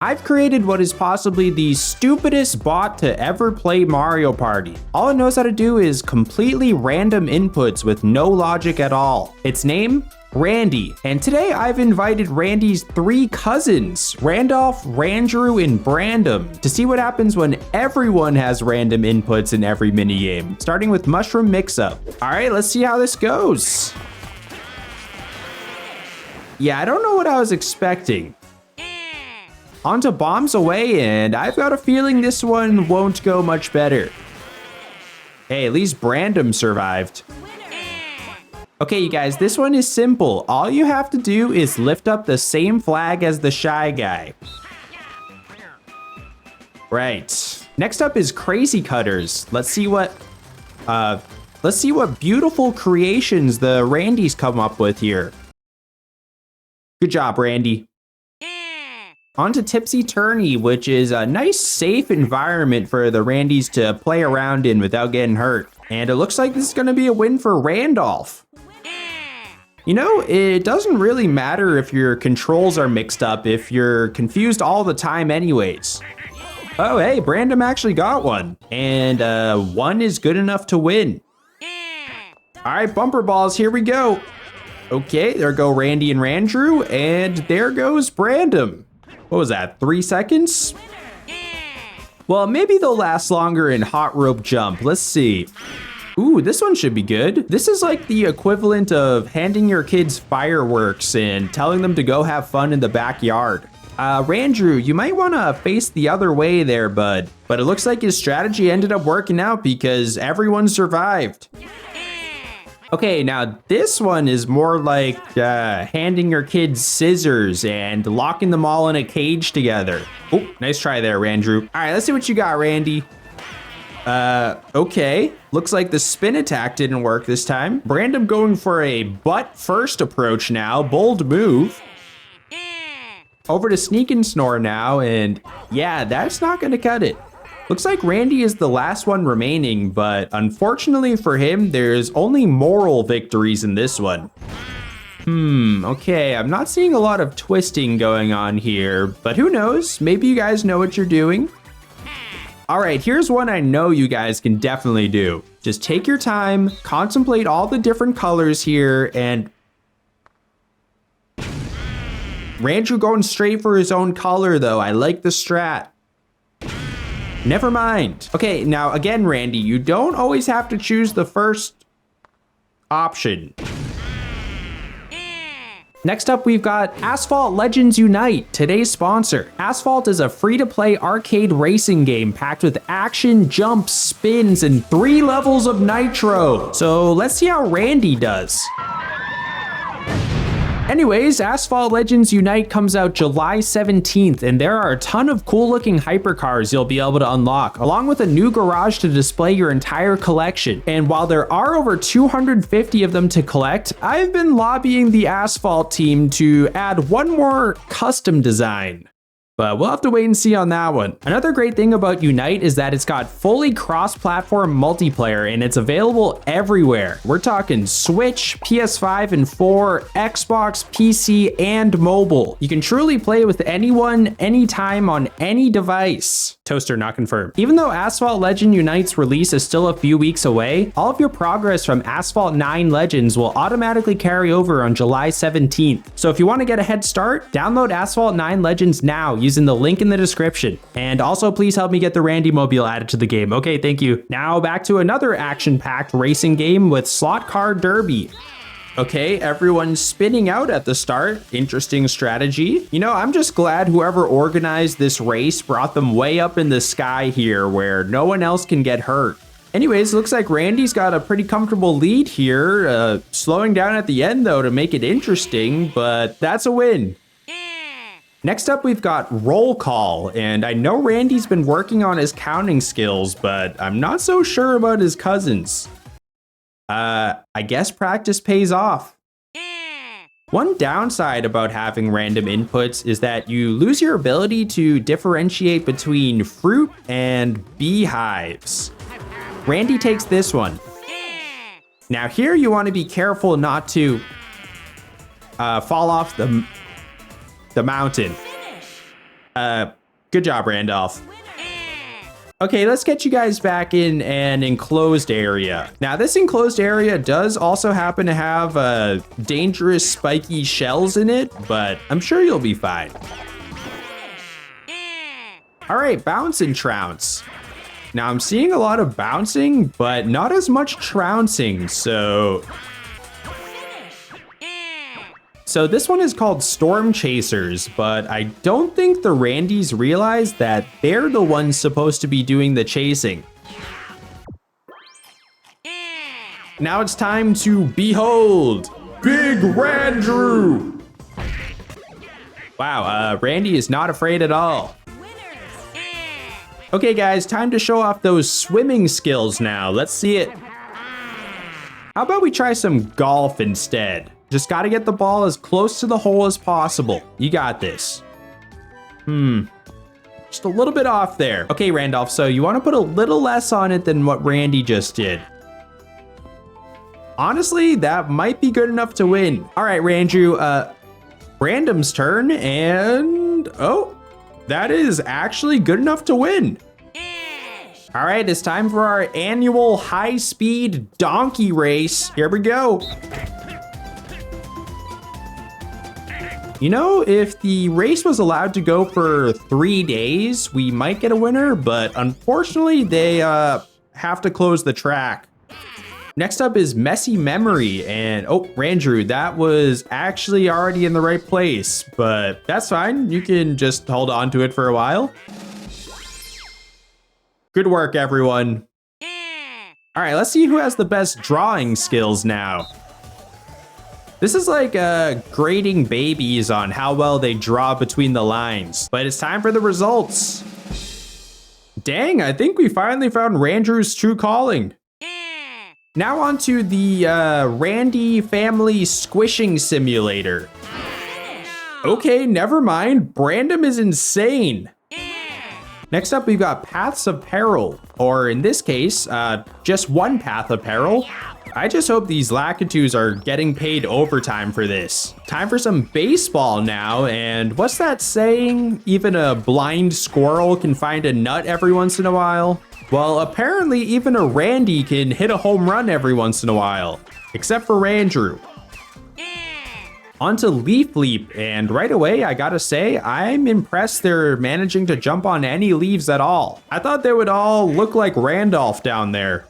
I've created what is possibly the stupidest bot to ever play Mario Party. All it knows how to do is completely random inputs with no logic at all. Its name? Randy. And today I've invited Randy's 3 cousins, Randolph, Randrew, and Brandom, to see what happens when everyone has random inputs in every minigame, starting with Mushroom Mix-Up. All right, let's see how this goes. Yeah, I don't know what I was expecting. Onto Bombs Away, and I've got a feeling this one won't go much better. Hey, at least Brandom survived. Okay, you guys, this one is simple. All you have to do is lift up the same flag as the shy guy. Right. Next up is Crazy Cutters. Let's see what beautiful creations the Randys come up with here. Good job, Randy. On to Tipsy Tourney, which is a nice, safe environment for the Randys to play around in without getting hurt. And it looks like this is going to be a win for Randolph. You know, it doesn't really matter if your controls are mixed up if you're confused all the time anyways. Oh, hey, Brandom actually got one. And 1 is good enough to win. All right, bumper balls, here we go. Okay, there go Randy and Randrew, and there goes Brandom. What was that, 3 seconds? Well, maybe they'll last longer in Hot Rope Jump. Let's see. Ooh, this one should be good. This is like the equivalent of handing your kids fireworks and telling them to go have fun in the backyard. Randrew, you might want to face the other way there, bud. But it looks like his strategy ended up working out because everyone survived. Okay, now this one is more like handing your kids scissors and locking them all in a cage together. Oh, nice try there, Randrew. All right, let's see what you got, Randy. Okay. Looks like the spin attack didn't work this time. Brandom going for a butt first approach now. Bold move. Over to Sneak and Snore now, and yeah, that's not gonna cut it. Looks like Randy is the last one remaining, but unfortunately for him, there's only moral victories in this one. Okay, I'm not seeing a lot of twisting going on here, but who knows? Maybe you guys know what you're doing. All right, here's one I know you guys can definitely do. Just take your time, contemplate all the different colors here, and Randrew going straight for his own color though. I like the strat. Never mind. Okay, now again, Randy, you don't always have to choose the first option. Next up, we've got Asphalt Legends Unite, today's sponsor. Asphalt is a free-to-play arcade racing game packed with action, jumps, spins, and 3 levels of nitro. So let's see how Randy does. Anyways, Asphalt Legends Unite comes out July 17th, and there are a ton of cool looking hypercars you'll be able to unlock, along with a new garage to display your entire collection. And while there are over 250 of them to collect, I've been lobbying the Asphalt team to add one more custom design. But we'll have to wait and see on that one. Another great thing about Unite is that it's got fully cross-platform multiplayer and it's available everywhere. We're talking Switch, PS5 and 4, Xbox, PC, and mobile. You can truly play with anyone, anytime, on any device. Toaster not confirmed. Even though Asphalt Legend Unite's release is still a few weeks away, all of your progress from Asphalt 9 Legends will automatically carry over on July 17th. So if you want to get a head start, download Asphalt 9 Legends now using the link in the description. And also please help me get the Randy Mobile added to the game. Okay, thank you. Now back to another action-packed racing game with Slot Car Derby. Okay, everyone's spinning out at the start. Interesting strategy. You know, I'm just glad whoever organized this race brought them way up in the sky here where no one else can get hurt. Anyways, looks like Randy's got a pretty comfortable lead here. Slowing down at the end though to make it interesting, but that's a win. Next up, we've got Roll Call, and I know Randy's been working on his counting skills, but I'm not so sure about his cousins. I guess practice pays off. One downside about having random inputs is that you lose your ability to differentiate between fruit and beehives. Randy takes this one. Now here you want to be careful not to fall off the mountain. Good job, Randolph. Okay, let's get you guys back in an enclosed area. Now, this enclosed area does also happen to have dangerous spiky shells in it, but I'm sure you'll be fine. All right, bounce and trounce. Now, I'm seeing a lot of bouncing, but not as much trouncing, so this one is called Storm Chasers, but I don't think the Randys realize that they're the ones supposed to be doing the chasing. Now it's time to behold Big Randrew. Wow, Randy is not afraid at all. Okay guys, time to show off those swimming skills now. Let's see it. How about we try some golf instead? Just gotta get the ball as close to the hole as possible. You got this. Just a little bit off there. Okay, Randolph, so you wanna put a little less on it than what Randy just did. Honestly, that might be good enough to win. All right, Randrew, Random's turn, and oh, that is actually good enough to win. All right, it's time for our annual high-speed donkey race. Here we go. You know, if the race was allowed to go for 3 days, we might get a winner, but unfortunately, they have to close the track. Next up is Messy Memory, and oh, Randrew, that was actually already in the right place, but that's fine. You can just hold on to it for a while. Good work, everyone. All right, let's see who has the best drawing skills now. This is like grading babies on how well they draw between the lines, but it's time for the results. Dang, I think we finally found Randrew's true calling. Now on to the Randy Family Squishing Simulator. Okay, never mind. Brandon is insane. Next up, we've got Paths of Peril, or in this case, just one Path of Peril. I just hope these Lakitus are getting paid overtime for this. Time for some baseball now, and what's that saying? Even a blind squirrel can find a nut every once in a while? Well, apparently even a Randy can hit a home run every once in a while, except for Randrew. On to Leaf Leap, and right away, I gotta say, I'm impressed they're managing to jump on any leaves at all. I thought they would all look like Randolph down there.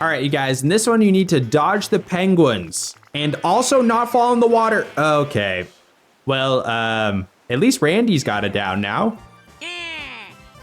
All right, you guys, in this one, you need to dodge the penguins and also not fall in the water. Okay, well, at least Randy's got it down now.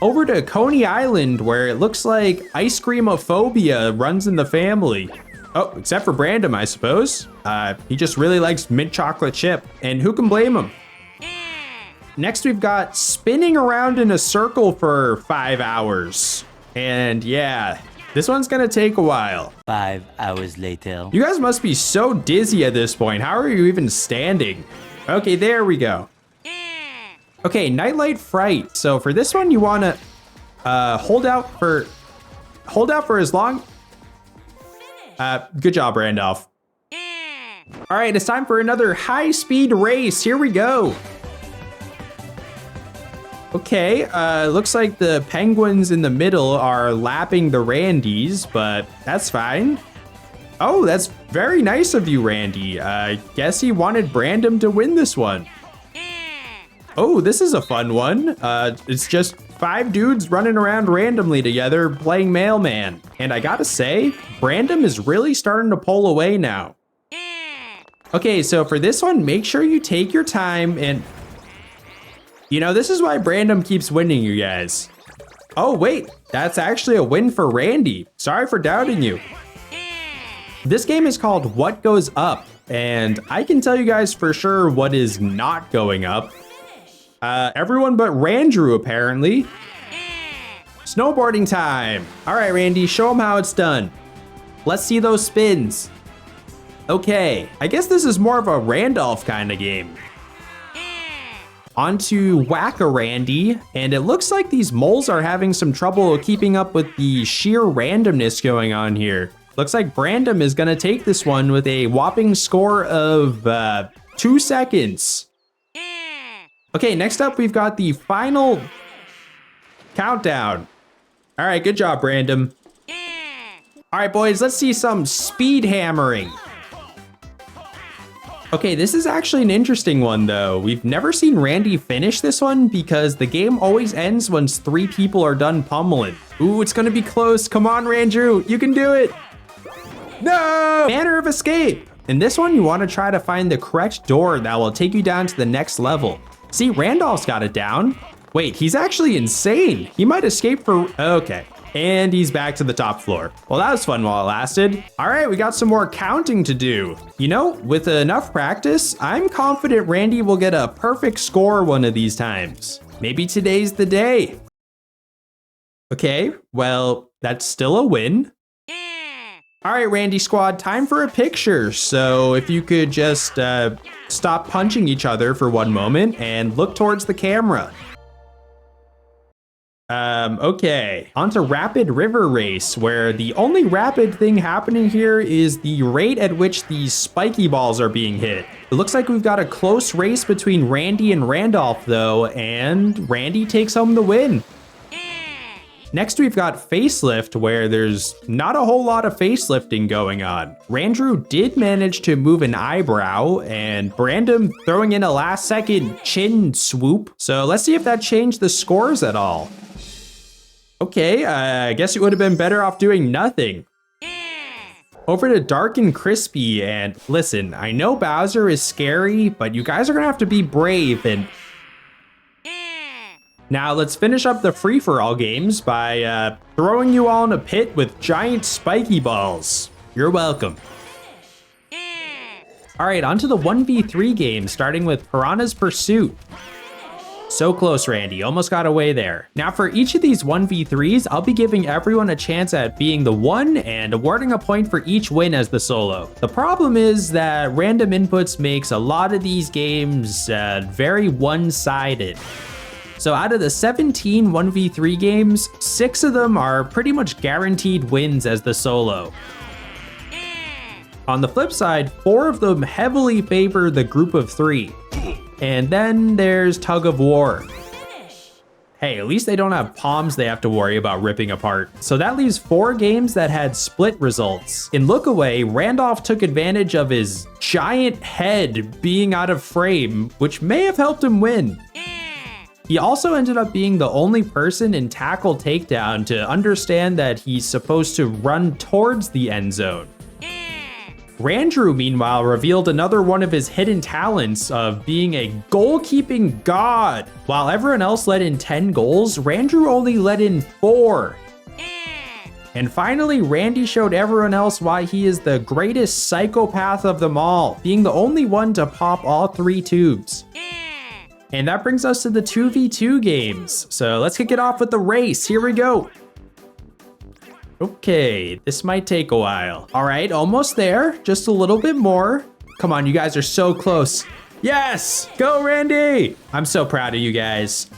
Over to Coney Island, where it looks like ice creamophobia runs in the family. Oh, except for Brandon, I suppose. He just really likes mint chocolate chip, and who can blame him? Next, we've got spinning around in a circle for 5 hours. And yeah, this one's gonna take a while. 5 hours later. You guys must be so dizzy at this point. How are you even standing? Okay, there we go. Okay, Nightlight Fright. So for this one, you wanna hold out for as long. Good job, Randolph. All right, it's time for another high-speed race. Here we go. Okay, looks like the penguins in the middle are lapping the Randys, but that's fine. Oh, that's very nice of you, Randy. I guess he wanted Brandon to win this one. Oh, this is a fun one. It's just 5 dudes running around randomly together playing mailman. And I gotta say, Brandon is really starting to pull away now. Okay, so for this one, make sure you take your time and... You know, this is why Brandon keeps winning, you guys. Oh, wait, that's actually a win for Randy. Sorry for doubting you. This game is called What Goes Up, and I can tell you guys for sure what is not going up. Everyone but Randrew, apparently. Snowboarding time. All right, Randy, show them how it's done. Let's see those spins. Okay, I guess this is more of a Randolph kind of game. On to Whack-A-Randy, and it looks like these moles are having some trouble keeping up with the sheer randomness going on here. Looks like Brandon is gonna take this one with a whopping score of 2 seconds. Okay, next up, we've got the final countdown. All right, good job, Random. All right, boys, let's see some speed hammering. Okay, this is actually an interesting one, though. We've never seen Randy finish this one because the game always ends once 3 people are done pummeling. Ooh, it's gonna be close. Come on, Randrew, you can do it. No! Manner of escape. In this one, you want to try to find the correct door that will take you down to the next level. See, Randolph's got it down. Wait, he's actually insane. He might escape for... Okay. And he's back to the top floor. Well, that was fun while it lasted. All right, we got some more counting to do. You know, with enough practice, I'm confident Randy will get a perfect score one of these times. Maybe today's the day. Okay, well, that's still a win. All right, Randy Squad, time for a picture. So if you could just stop punching each other for one moment and look towards the camera. Okay, on to Rapid River Race, where the only rapid thing happening here is the rate at which these spiky balls are being hit. It looks like we've got a close race between Randy and Randolph, though, and Randy takes home the win. Next, we've got Facelift, where there's not a whole lot of facelifting going on. Randrew did manage to move an eyebrow, and Brandon throwing in a last-second chin swoop. So let's see if that changed the scores at all. Okay, I guess it would have been better off doing nothing. Over to Dark and Crispy, and listen, I know Bowser is scary, but you guys are gonna have to be brave and... Now let's finish up the free-for-all games by throwing you all in a pit with giant spiky balls. You're welcome. All right, on to the 1v3 game, starting with Piranha's Pursuit. So close, Randy, almost got away there. Now for each of these 1v3s, I'll be giving everyone a chance at being the one and awarding a point for each win as the solo. The problem is that random inputs makes a lot of these games very one-sided. So out of the 17 1v3 games, 6 of them are pretty much guaranteed wins as the solo. On the flip side, 4 of them heavily favor the group of 3. And then there's Tug of War. Hey, at least they don't have palms they have to worry about ripping apart. So that leaves 4 games that had split results. In Look Away, Randolph took advantage of his giant head being out of frame, which may have helped him win. He also ended up being the only person in Tackle Takedown to understand that he's supposed to run towards the end zone. Randrew, meanwhile, revealed another one of his hidden talents of being a goal-keeping god. While everyone else let in 10 goals, Randrew only let in 4. And finally, Randy showed everyone else why he is the greatest psychopath of them all, being the only one to pop all 3 tubes. And that brings us to the 2v2 games. So let's kick it off with the race. Here we go. Okay, this might take a while. All right, almost there. Just a little bit more. Come on, you guys are so close. Yes, go Randy. I'm so proud of you guys.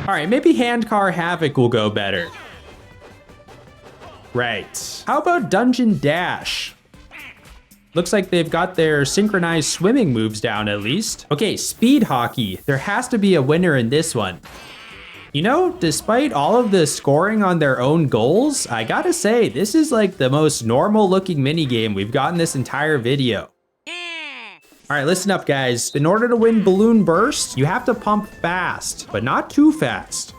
All right, maybe Handcar Havoc will go better. Right. How about Dungeon Dash? Looks like they've got their synchronized swimming moves down at least. Okay, Speed Hockey. There has to be a winner in this one. You know, despite all of the scoring on their own goals, I gotta say, this is like the most normal looking minigame we've gotten this entire video. All right, listen up guys. In order to win Balloon Burst, you have to pump fast, but not too fast.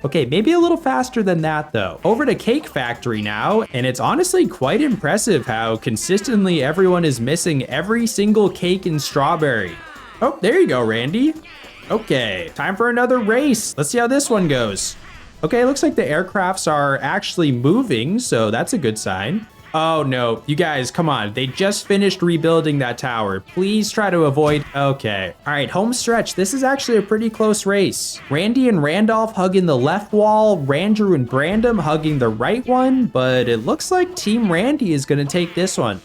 Okay, maybe a little faster than that though. Over to Cake Factory now, and it's honestly quite impressive how consistently everyone is missing every single cake and strawberry. Oh, there you go, Randy. Okay, time for another race. Let's see how this one goes. Okay, looks like the aircrafts are actually moving, so that's a good sign. Oh no, you guys, come on. They just finished rebuilding that tower. Please try to avoid. Okay. All right, home stretch. This is actually a pretty close race. Randy and Randolph hugging the left wall, Randrew and Brandon hugging the right one, but it looks like Team Randy is gonna take this one.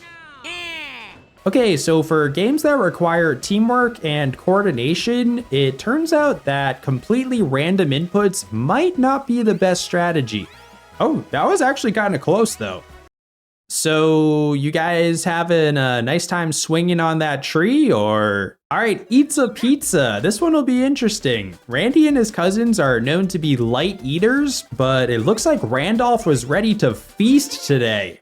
Okay, so for games that require teamwork and coordination, it turns out that completely random inputs might not be the best strategy. Oh, that was actually kind of close though. So you guys having a nice time swinging on that tree, or? All right, eats a pizza. This one will be interesting. Randy and his cousins are known to be light eaters, but it looks like Randolph was ready to feast today.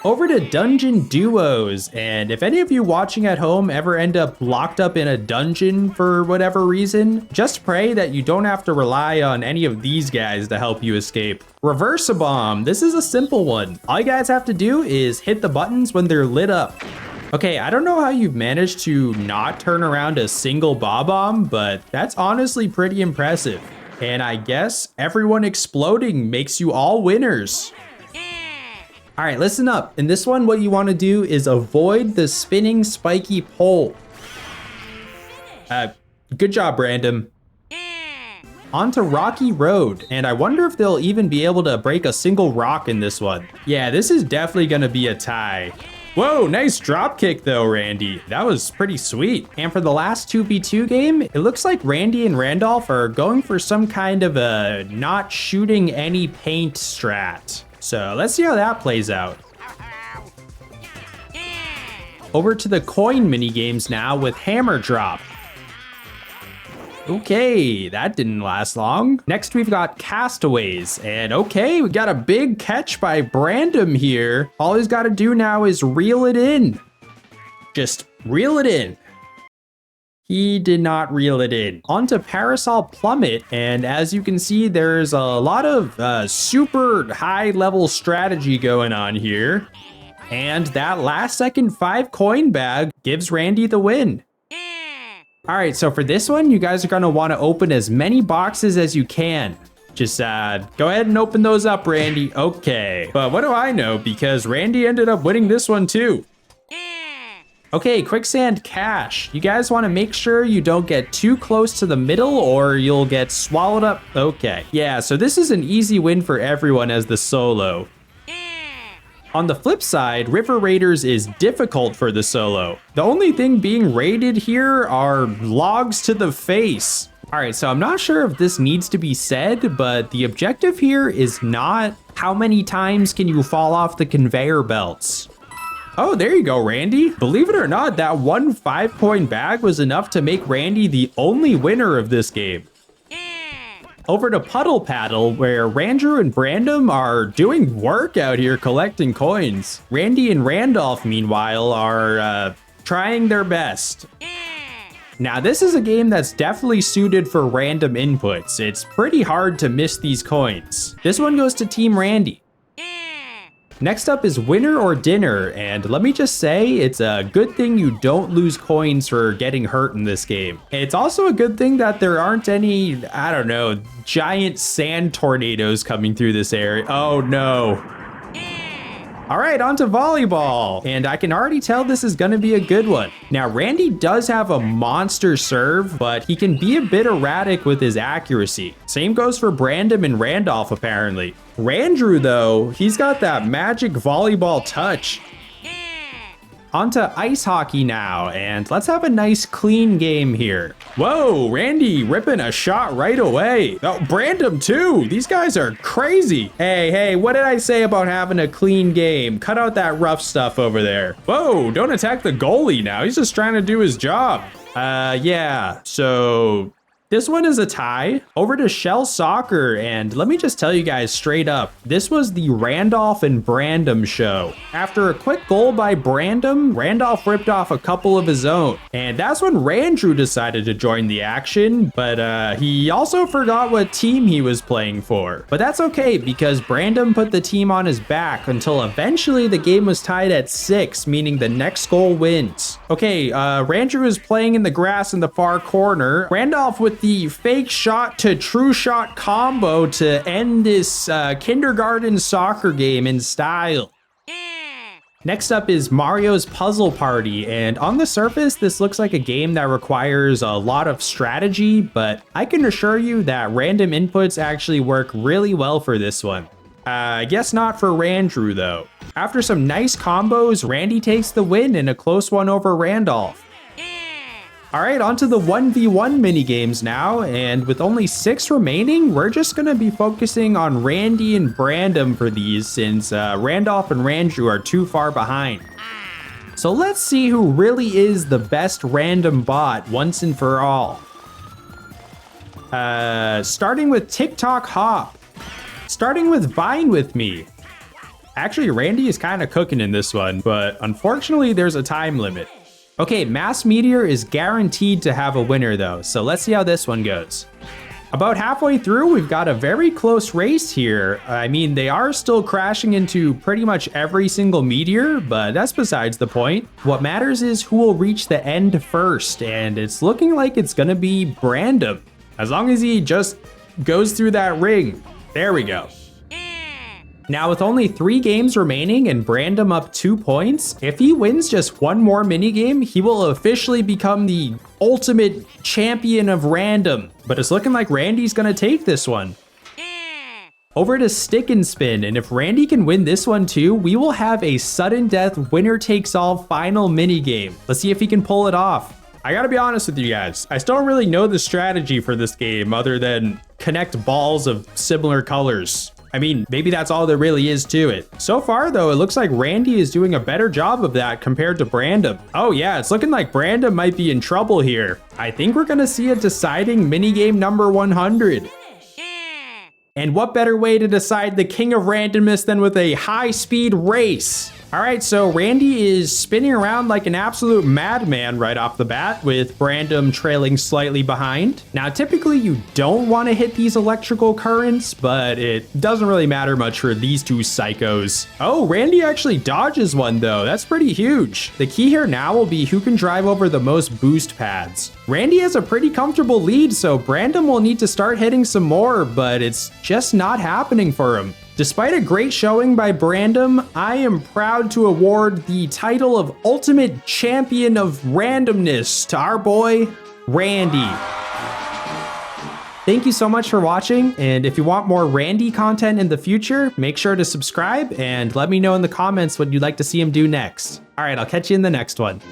Over to Dungeon Duos, and if any of you watching at home ever end up locked up in a dungeon for whatever reason, just pray that you don't have to rely on any of these guys to help you escape. Reverse-a-bomb, this is a simple one. All you guys have to do is hit the buttons when they're lit up. Okay, I don't know how you've managed to not turn around a single bomb, but that's honestly pretty impressive. And I guess everyone exploding makes you all winners. All right, listen up. In this one, what you want to do is avoid the spinning spiky pole. Good job, Brandon. Onto Rocky Road, and I wonder if they'll even be able to break a single rock in this one. Yeah, this is definitely gonna be a tie. Whoa, nice drop kick though, Randy. That was pretty sweet. And for the last 2v2 game, it looks like Randy and Randolph are going for some kind of a not shooting any paint strat. So let's see how that plays out. Over to the coin mini games now with Hammer Drop. Okay, that didn't last long. Next we've got Castaways, and okay, we got a big catch by Brandon here. All he's got to do now is reel it in. Just reel it in. He did not reel it in. Onto Parasol Plummet, and as you can see, there's a lot of super high level strategy going on here. And that last second 5 coin bag gives Randy the win. All right, so for this one, you guys are gonna wanna open as many boxes as you can. Just go ahead and open those up, Randy. Okay, but what do I know? Because Randy ended up winning this one too. Okay, Quicksand Cache. You guys want to make sure you don't get too close to the middle or you'll get swallowed up. Okay, yeah, so this is an easy win for everyone as the solo. On the flip side, River Raiders is difficult for the solo. The only thing being raided here are logs to the face. All right, so I'm not sure if this needs to be said, but the objective here is not how many times can you fall off the conveyor belts. Oh, there you go, Randy. Believe it or not, that one 5-coin bag was enough to make Randy the only winner of this game. Over to Puddle Paddle, where Randrew and Brandon are doing work out here collecting coins. Randy and Randolph, meanwhile, are trying their best. Now, this is a game that's definitely suited for random inputs. It's pretty hard to miss these coins. This one goes to Team Randy. Next up is Winner or Dinner, and let me just say, it's a good thing you don't lose coins for getting hurt in this game. It's also a good thing that there aren't any, I don't know, giant sand tornadoes coming through this area. Oh no. All right, on to volleyball, and I can already tell this is gonna be a good one. Now, Randy does have a monster serve, but he can be a bit erratic with his accuracy. Same goes for Brandon and Randolph, apparently. Randrew, though, he's got that magic volleyball touch. Onto ice hockey now, and let's have a nice clean game here. Whoa, Randy ripping a shot right away. Oh, Brandon too. These guys are crazy. Hey, what did I say about having a clean game? Cut out that rough stuff over there. Whoa, don't attack the goalie now. He's just trying to do his job. Yeah, so this one is a tie. Over to Shell Soccer, and let me just tell you guys straight up, this was the Randolph and Brandon show. After a quick goal by Brandon, Randolph ripped off a couple of his own, and that's when Randrew decided to join the action, but he also forgot what team he was playing for. But that's okay, because Brandon put the team on his back until eventually the game was tied at 6, meaning the next goal wins. Okay, Randrew is playing in the grass in the far corner. Randolph with the fake shot to true shot combo to end this kindergarten soccer game in style. Next up is Mario's Puzzle Party, and on the surface, this looks like a game that requires a lot of strategy, but I can assure you that random inputs actually work really well for this one. I guess not for Randrew though. After some nice combos, Randy takes the win in a close one over Randolph. All right, on to the 1v1 mini games now, and with only 6 remaining, we're just gonna be focusing on Randy and Brandom for these since Randolph and Ranju are too far behind. So let's see who really is the best random bot once and for all. Starting with TikTok Hop. Starting with Vine with me. Actually, Randy is kind of cooking in this one, but unfortunately there's a time limit. Okay, Mass Meteor is guaranteed to have a winner though, so let's see how this one goes. About halfway through, we've got a very close race here. I mean, they are still crashing into pretty much every single meteor, but that's besides the point. What matters is who will reach the end first, and it's looking like it's gonna be Brandom. As long as he just goes through that ring. There we go. Now with only 3 games remaining and Brandom up 2 points, if he wins just one more minigame, he will officially become the ultimate champion of random. But it's looking like Randy's gonna take this one. Over to Stick and Spin, and if Randy can win this one too, we will have a sudden death winner takes all final minigame. Let's see if he can pull it off. I gotta be honest with you guys, I still don't really know the strategy for this game other than connect balls of similar colors. I mean, maybe that's all there really is to it. So far though, it looks like Randy is doing a better job of that compared to Brandom. Oh yeah, it's looking like Brandom might be in trouble here. I think we're gonna see a deciding minigame number 100. And what better way to decide the king of randomness than with a high-speed race? All right, so Randy is spinning around like an absolute madman right off the bat, with Brandom trailing slightly behind. Now, typically you don't want to hit these electrical currents, but it doesn't really matter much for these two psychos. Oh, Randy actually dodges one though. That's pretty huge. The key here now will be who can drive over the most boost pads. Randy has a pretty comfortable lead, so Brandom will need to start hitting some more, but it's just not happening for him. Despite a great showing by Brandom, I am proud to award the title of Ultimate Champion of Randomness to our boy, Randy. Thank you so much for watching, and if you want more Randy content in the future, make sure to subscribe and let me know in the comments what you'd like to see him do next. All right, I'll catch you in the next one.